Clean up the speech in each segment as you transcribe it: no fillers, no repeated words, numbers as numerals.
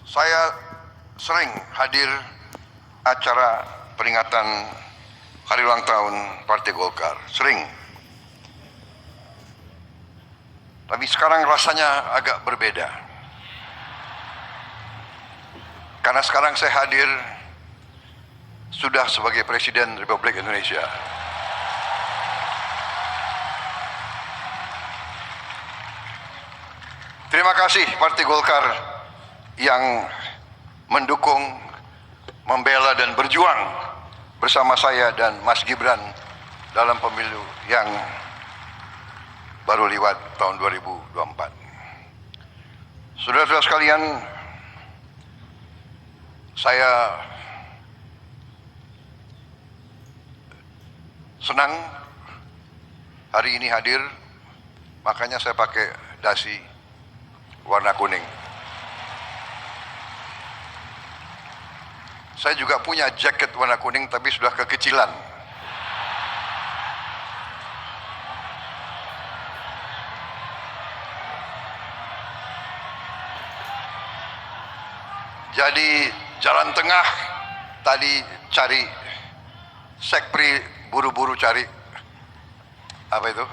Saya sering hadir acara peringatan hari ulang tahun Partai Golkar, sering. Tapi sekarang rasanya agak berbeda. Karena sekarang saya hadir sudah sebagai Presiden Republik Indonesia. Terima kasih Partai Golkar yang mendukung, membela dan berjuang bersama saya dan Mas Gibran dalam pemilu yang baru lewat tahun 2024. Saudara-saudara sekalian, saya senang hari ini hadir, makanya saya pakai dasi warna kuning. Saya juga punya jaket warna kuning tapi sudah kekecilan. Jadi jalan tengah tadi cari sekpri, buru-buru cari apa itu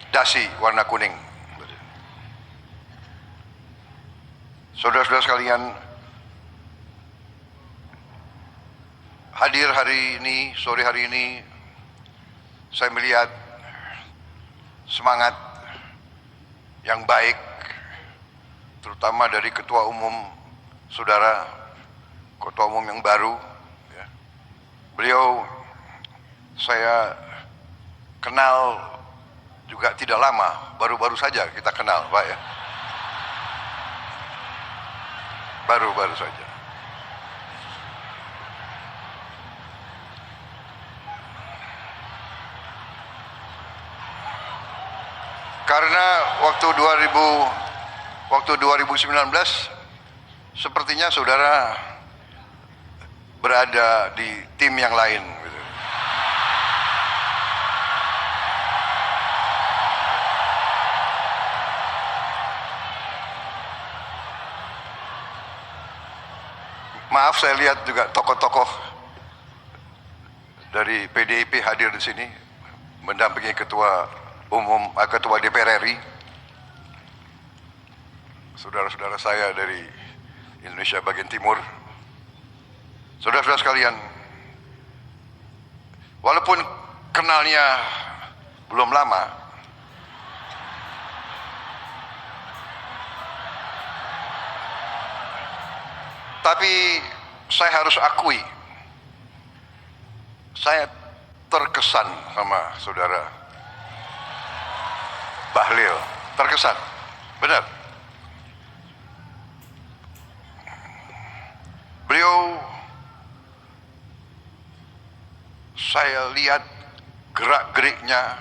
dasi warna kuning. Saudara-saudara sekalian, hadir hari ini, sore hari ini, saya melihat semangat yang baik, terutama dari Ketua Umum, Saudara, Ketua Umum yang baru. Ya. Beliau saya kenal juga tidak lama, baru-baru saja kita kenal, Pak ya. Baru-baru saja. Karena waktu 2019 sepertinya saudara berada di tim yang lain. Maaf, saya lihat juga tokoh-tokoh dari PDIP hadir di sini mendampingi Ketua DPR RI, saudara-saudara saya dari Indonesia bagian timur. Saudara-saudara sekalian, walaupun kenalnya belum lama, tapi saya harus akui, saya terkesan sama saudara Bahlil, terkesan, benar. Beliau, saya lihat gerak-geriknya,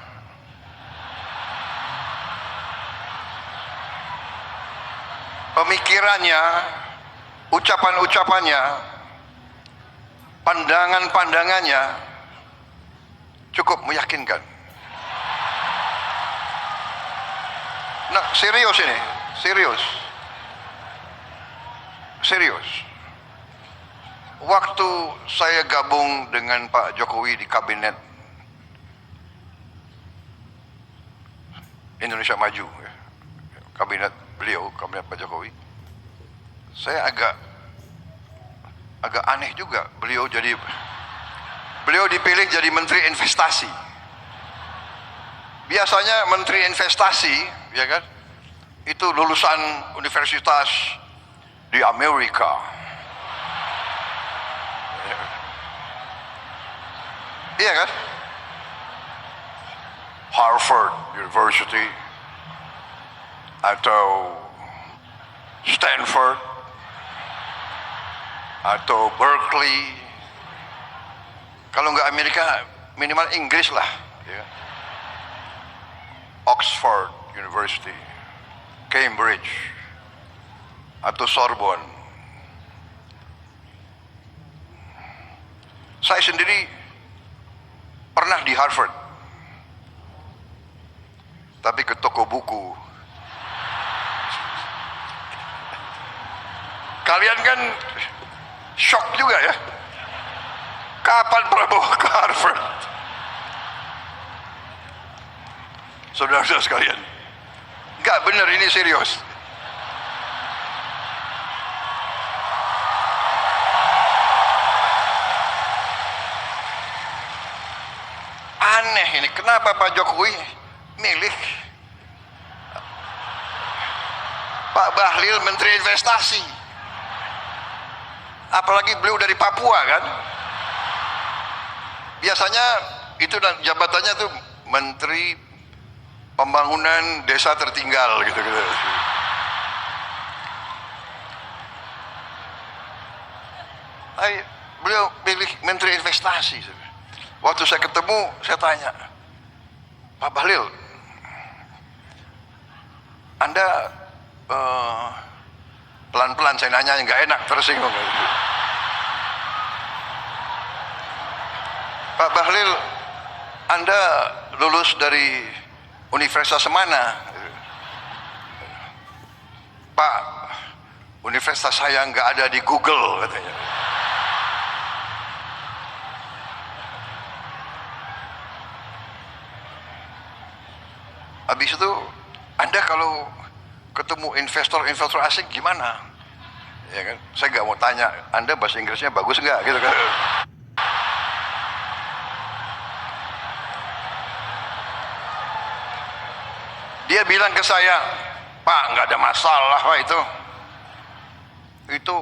pemikirannya, ucapan-ucapannya, pandangan-pandangannya cukup meyakinkan. Nah, serius ini, serius. Waktu saya gabung dengan Pak Jokowi di kabinet Indonesia Maju, ya, kabinet beliau, kabinet Pak Jokowi, saya agak aneh juga. Beliau dipilih jadi Menteri Investasi. Biasanya Menteri Investasi, ya kan, itu lulusan universitas di Amerika. Iya kan? Harvard University atau Stanford atau Berkeley. Kalau nggak Amerika, minimal Inggris lah. Ya. Oxford University, Cambridge, atau Sorbonne. Saya sendiri pernah di Harvard, tapi ke toko buku Kalian kan shock juga ya. Kapan Prabowo ke Harvard? Saudara-saudara sekalian, nggak benar, ini serius. Aneh ini, kenapa Pak Jokowi milih Pak Bahlil Menteri Investasi? Apalagi beliau dari Papua kan? Biasanya itu jabatannya tuh Menteri Pembangunan Desa Tertinggal gitu-gitu. Beliau pilih Menteri Investasi. Waktu saya ketemu, saya tanya, Pak Bahlil, Anda pelan-pelan saya nanya, nggak enak, tersinggung. Pak Bahlil, Anda lulus dari universitas mana? Pak, universitas saya nggak ada di Google, katanya. Habis itu, Anda kalau ketemu investor asing gimana? Ya kan? Saya nggak mau tanya, Anda bahasa Inggrisnya bagus nggak? Gitu kan? Dia bilang ke saya, Pak, nggak ada masalah Pak itu. Itu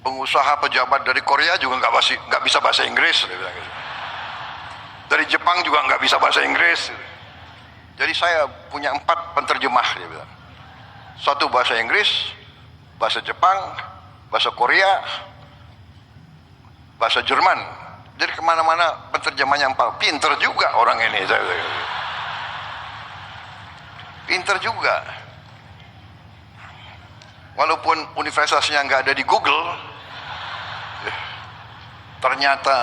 pengusaha pejabat dari Korea juga nggak bisa bahasa Inggris. Dia bilang gitu. Dari Jepang juga nggak bisa bahasa Inggris. Jadi saya punya 4 penterjemah, dia bilang. 1 bahasa Inggris, bahasa Jepang, bahasa Korea, bahasa Jerman. Jadi kemana-mana penterjemahnya 4. Pinter juga orang ini. Pinter juga. Walaupun universitasnya nggak ada di Google, ternyata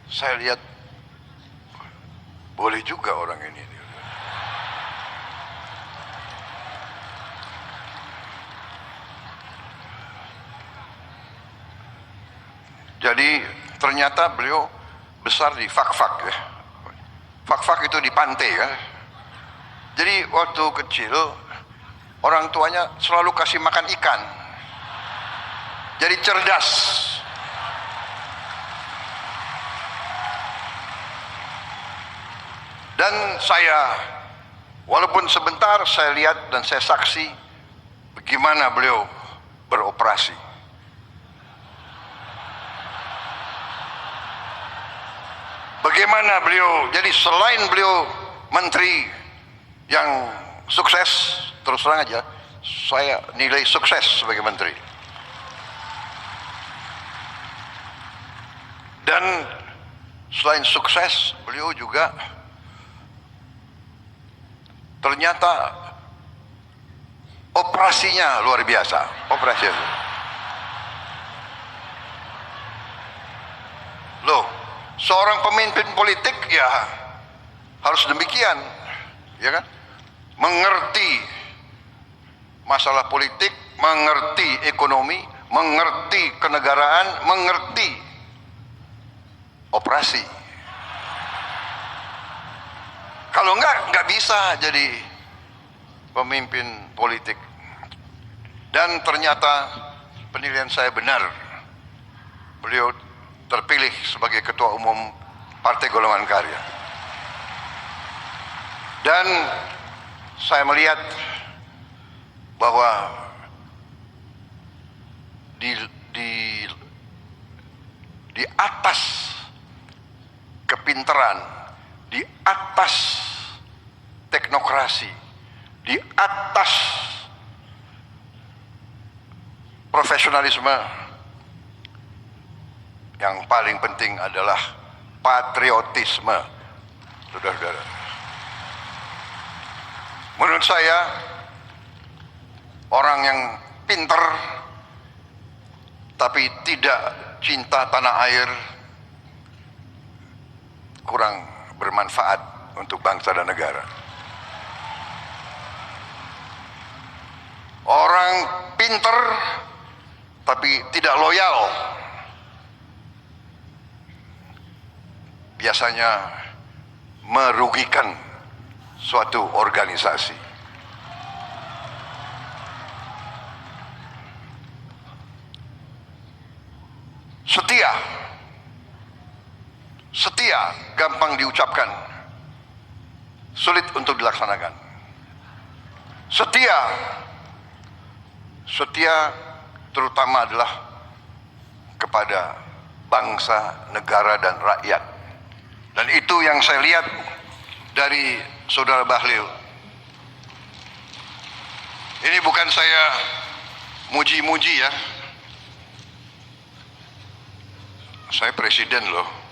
saya lihat boleh juga orang ini. Jadi ternyata beliau besar di Fak-Fak ya. Fak-Fak itu di pantai ya. Jadi waktu kecil orang tuanya selalu kasih makan ikan. Jadi cerdas. Dan saya, walaupun sebentar, saya lihat dan saya saksi bagaimana beliau beroperasi. Bagaimana beliau, jadi selain beliau menteri yang sukses, terus terang aja, saya nilai sukses sebagai menteri. Dan selain sukses, beliau juga ternyata operasinya luar biasa. Operasinya. Loh, seorang pemimpin politik ya harus demikian, ya kan? Mengerti masalah politik, mengerti ekonomi, mengerti kenegaraan, mengerti operasi. Kalau nggak bisa jadi pemimpin politik. Dan ternyata penilaian saya benar. Beliau terpilih sebagai Ketua Umum Partai Golongan Karya. Dan saya melihat bahwa di atas kepintaran, di atas teknokrasi, di atas profesionalisme, yang paling penting adalah patriotisme, saudara-saudara. Menurut saya, orang yang pinter tapi tidak cinta tanah air kurang bermanfaat untuk bangsa dan negara. Orang orang pinter tapi tidak loyal biasanya merugikan suatu organisasi. Setia gampang diucapkan, sulit untuk dilaksanakan. Setia terutama adalah kepada bangsa, negara, dan rakyat. Dan itu yang saya lihat dari Saudara Bahlil. Ini bukan saya muji-muji ya. Saya presiden loh.